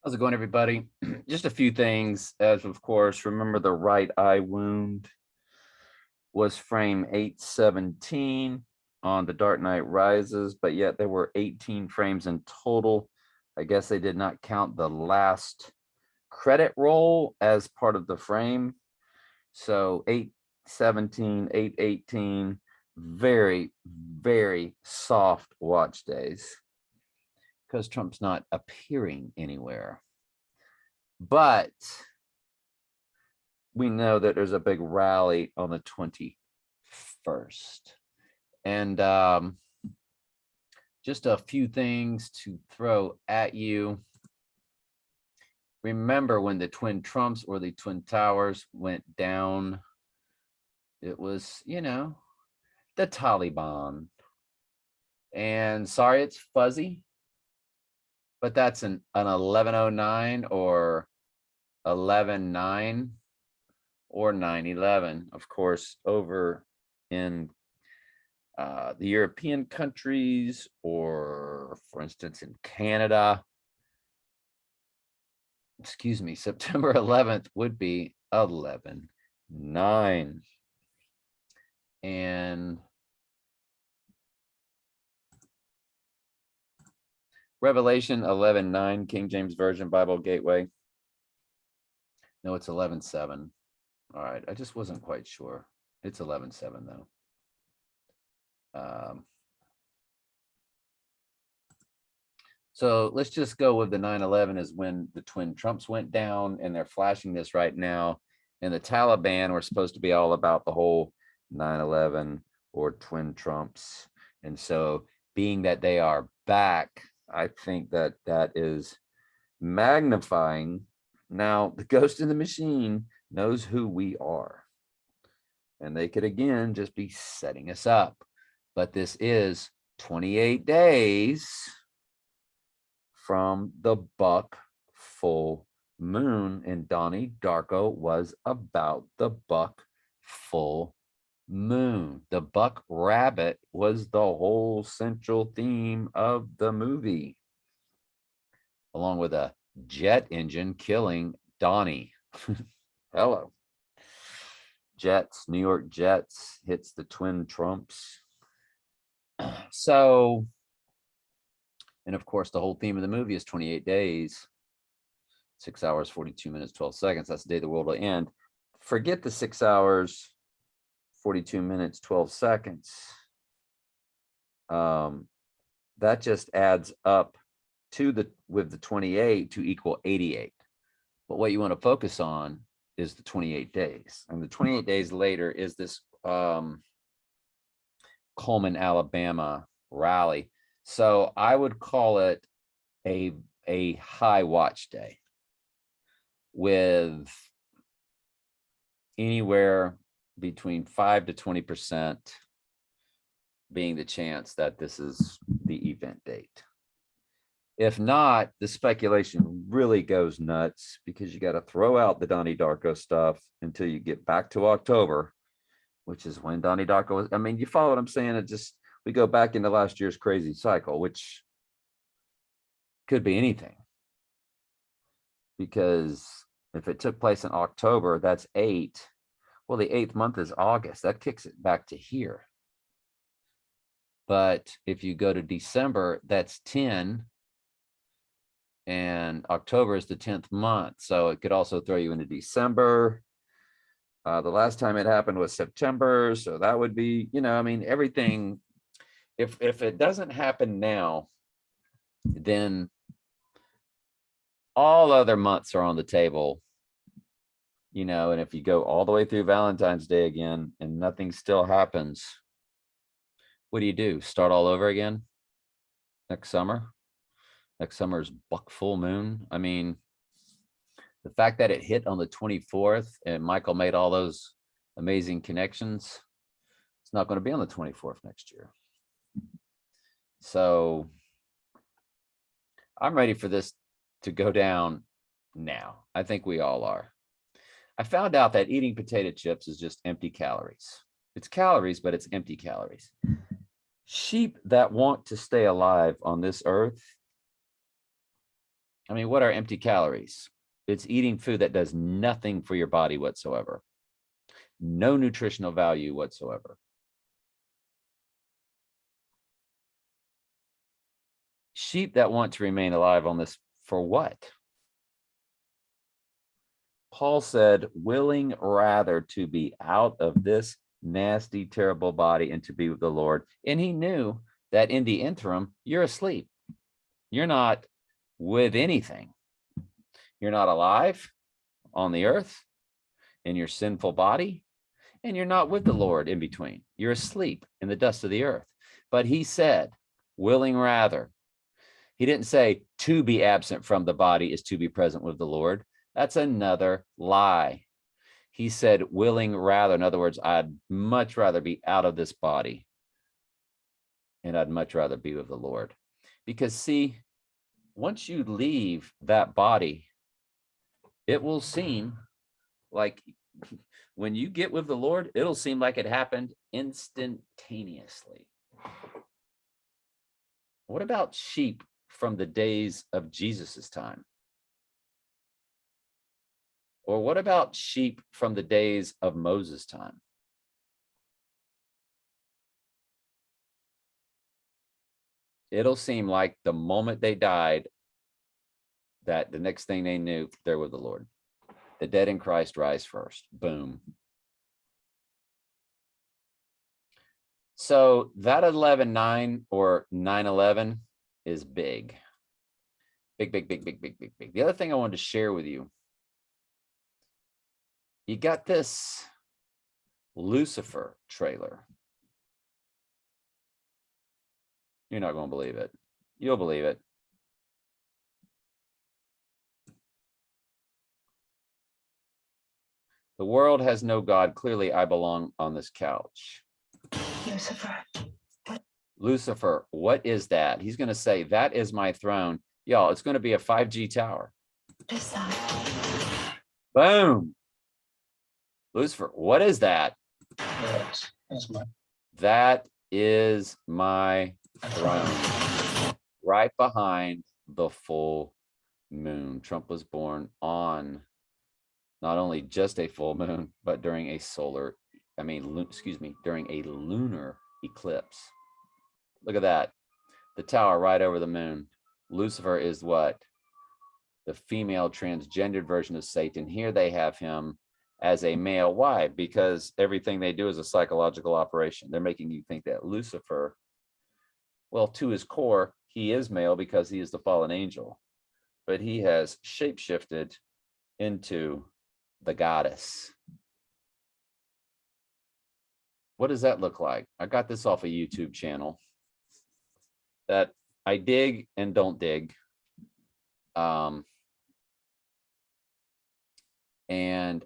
How's it going, everybody? Just a few things, as of course, remember the right eye wound was frame 817 on The Dark Knight Rises, but yet there were 18 frames in total. I guess they did not count the last credit roll as part of the frame. So 817, 818, very, very soft watch days because Trump's not appearing anywhere. But we know that there's a big rally on the 21st. And just a few things to throw at you. Remember when the Twin Trumps or the Twin Towers went down, it was, the Taliban. And sorry, it's fuzzy, but that's an 1109 or 11/9 or 9/11, of course, over in the European countries, or for instance, in Canada. Excuse me, September 11th would be 11/9. And Revelation 11/9, King James Version Bible Gateway. No, it's 11/7. All right, I just wasn't quite sure. It's 11/7 though. So let's just go with the 9/11 is when the Twin Trumps went down, and they're flashing this right now. And the Taliban were supposed to be all about the whole 9/11 or Twin Trumps. And so being that they are back, I think that that is magnifying. Now, the ghost in the machine knows who we are. And they could, again, just be setting us up. But this is 28 days from the buck full moon. And Donnie Darko was about the buck full moon. The buck rabbit was the whole central theme of the movie, along with a jet engine killing Donnie. Hello. Jets, New York Jets hits the Twin Trumps. So, and of course, the whole theme of the movie is 28 days, 6 hours, 42 minutes, 12 seconds. That's the day the world will end. Forget the 6 hours, 42 minutes, 12 seconds. That just adds up to with the 28 to equal 88. But what you want to focus on is the 28 days. And the 28 days later is this Coleman, Alabama rally. So I would call it a high watch day with anywhere between 5 to 20% being the chance that this is the event date. If not, the speculation really goes nuts, because you got to throw out the Donnie Darko stuff until you get back to October, which is when Donnie Darko was. I mean, you follow what I'm saying? It just, we go back into last year's crazy cycle, which could be anything. Because if it took place in October, that's 8. Well, the 8th month is August. That kicks it back to here. But if you go to December, that's 10. And October is the 10th month. So it could also throw you into December. The last time it happened was September. So that would be, I mean, everything. If it doesn't happen now, then all other months are on the table. And if you go all the way through Valentine's Day again and nothing still happens, what do? Start all over again next summer? Next summer's buck full moon. I mean, the fact that it hit on the 24th and Michael made all those amazing connections, it's not going to be on the 24th next year. So I'm ready for this to go down now. I think we all are. I found out that eating potato chips is just empty calories. It's calories, but it's empty calories. Sheep that want to stay alive on this earth I mean, what are empty calories? It's eating food that does nothing for your body whatsoever. No nutritional value whatsoever. Sheep that want to remain alive on this for what? Paul said, willing rather to be out of this nasty, terrible body and to be with the Lord. And he knew that in the interim, you're asleep. You're not with anything. You're not alive on the earth in your sinful body, and you're not with the Lord in between. You're asleep in the dust of the earth. But he said, willing rather. He didn't say to be absent from the body is to be present with the Lord. That's another lie. He said, willing rather. In other words, I'd much rather be out of this body and I'd much rather be with the Lord. Because see, once you leave that body, it will seem like when you get with the Lord, it'll seem like it happened instantaneously. What about sheep from the days of Jesus's time? Or what about sheep from the days of Moses' time? It'll seem like the moment they died, that the next thing they knew, they're with the Lord. The dead in Christ rise first. Boom. So that 11:9 or 9:11 is big. Big, big, big, big, big, big, big. The other thing I wanted to share with you, you got this Lucifer trailer. You're not going to believe it. You'll believe it. The world has no God. Clearly, I belong on this couch. Lucifer. What? Lucifer, what is that? He's going to say, that is my throne. Y'all, it's going to be a 5G tower. What is that? Boom. Lucifer, what is that? That is my throne. Right behind the full moon. Trump was born on not only just a full moon, but during a during a lunar eclipse. Look at that. The tower right over the moon. Lucifer is what? The female transgendered version of Satan. Here they have him as a male. Why? Because everything they do is a psychological operation. They're making you think that Lucifer, well, to his core, he is male because he is the fallen angel, but he has shapeshifted into the goddess. What does that look like? I got this off a YouTube channel that I dig and don't dig. And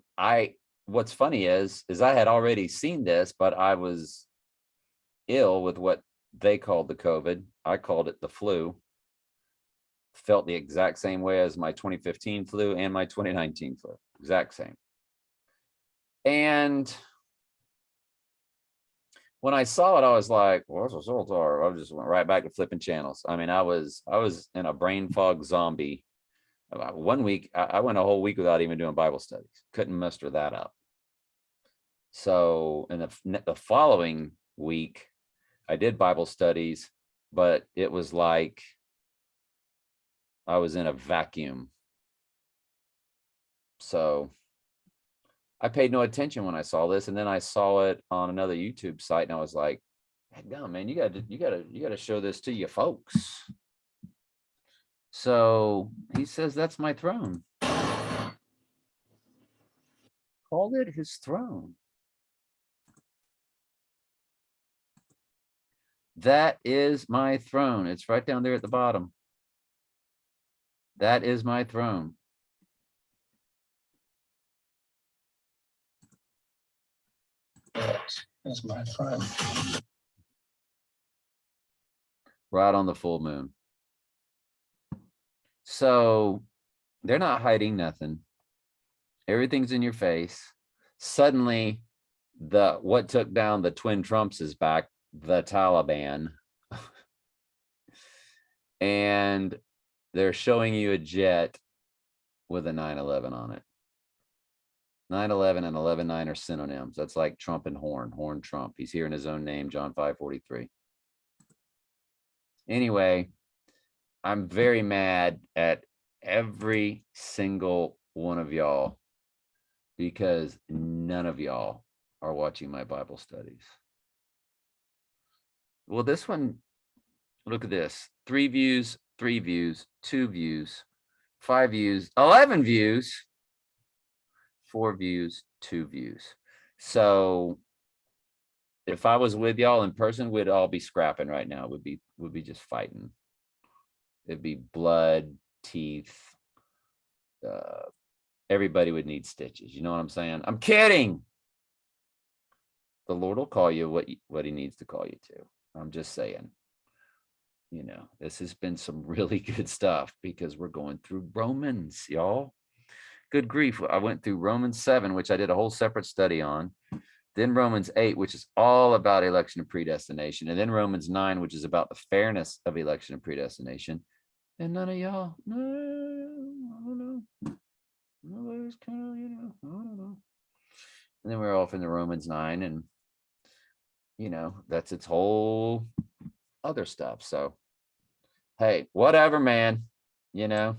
what's funny is I had already seen this, but I was ill with what they called the COVID. I called it the flu. Felt the exact same way as my 2015 flu and my 2019 flu. Exact same. And when I saw it, I was like, what's a Zoltar? I just went right back to flipping channels. I mean, I was in a brain fog zombie. About 1 week, I went a whole week without even doing Bible studies. Couldn't muster that up. So in the following week, I did Bible studies, but it was like I was in a vacuum. So I paid no attention when I saw this, and then I saw it on another YouTube site, and I was like, "No, man, you gotta show this to your folks." So he says, "That's my throne." Called it his throne. That is my throne. It's right down there at the bottom. That is my throne. That's my throne. Right on the full moon. So they're not hiding nothing. Everything's in your face. Suddenly, what took down the twin Trumps is back, the Taliban. And they're showing you a jet with a 911 on it. 911 and 11:9 are synonyms. That's like Trump and Horn Trump. He's here in his own name, John 5:43. Anyway, I'm very mad at every single one of y'all because none of y'all are watching my Bible studies. Well, this one, look at this. 3 views, 3 views, 2 views, 5 views, 11 views, 4 views, 2 views. So if I was with y'all in person, we'd all be scrapping right now. We'd be just fighting. It'd be blood, teeth. Everybody would need stitches. You know what I'm saying? I'm kidding. The Lord will call you what he needs to call you to. I'm just saying. You know, this has been some really good stuff because we're going through Romans, y'all. Good grief. I went through Romans 7, which I did a whole separate study on. Then Romans 8, which is all about election and predestination. And then Romans 9, which is about the fairness of election and predestination. And none of y'all, no, I don't know. Nobody's kind of, you know, I don't know. And then we're off into Romans 9, and, you know, that's its whole other stuff. So, hey, whatever, man, you know.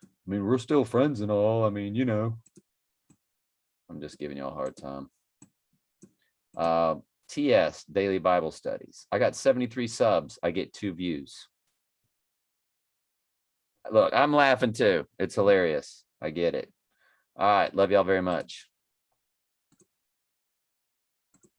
I mean, we're still friends and all. I mean, you know, I'm just giving you a hard time. TS, Daily Bible Studies. I got 73 subs. I get 2 views. Look, I'm laughing too. It's hilarious. I get it. All right. Love y'all very much.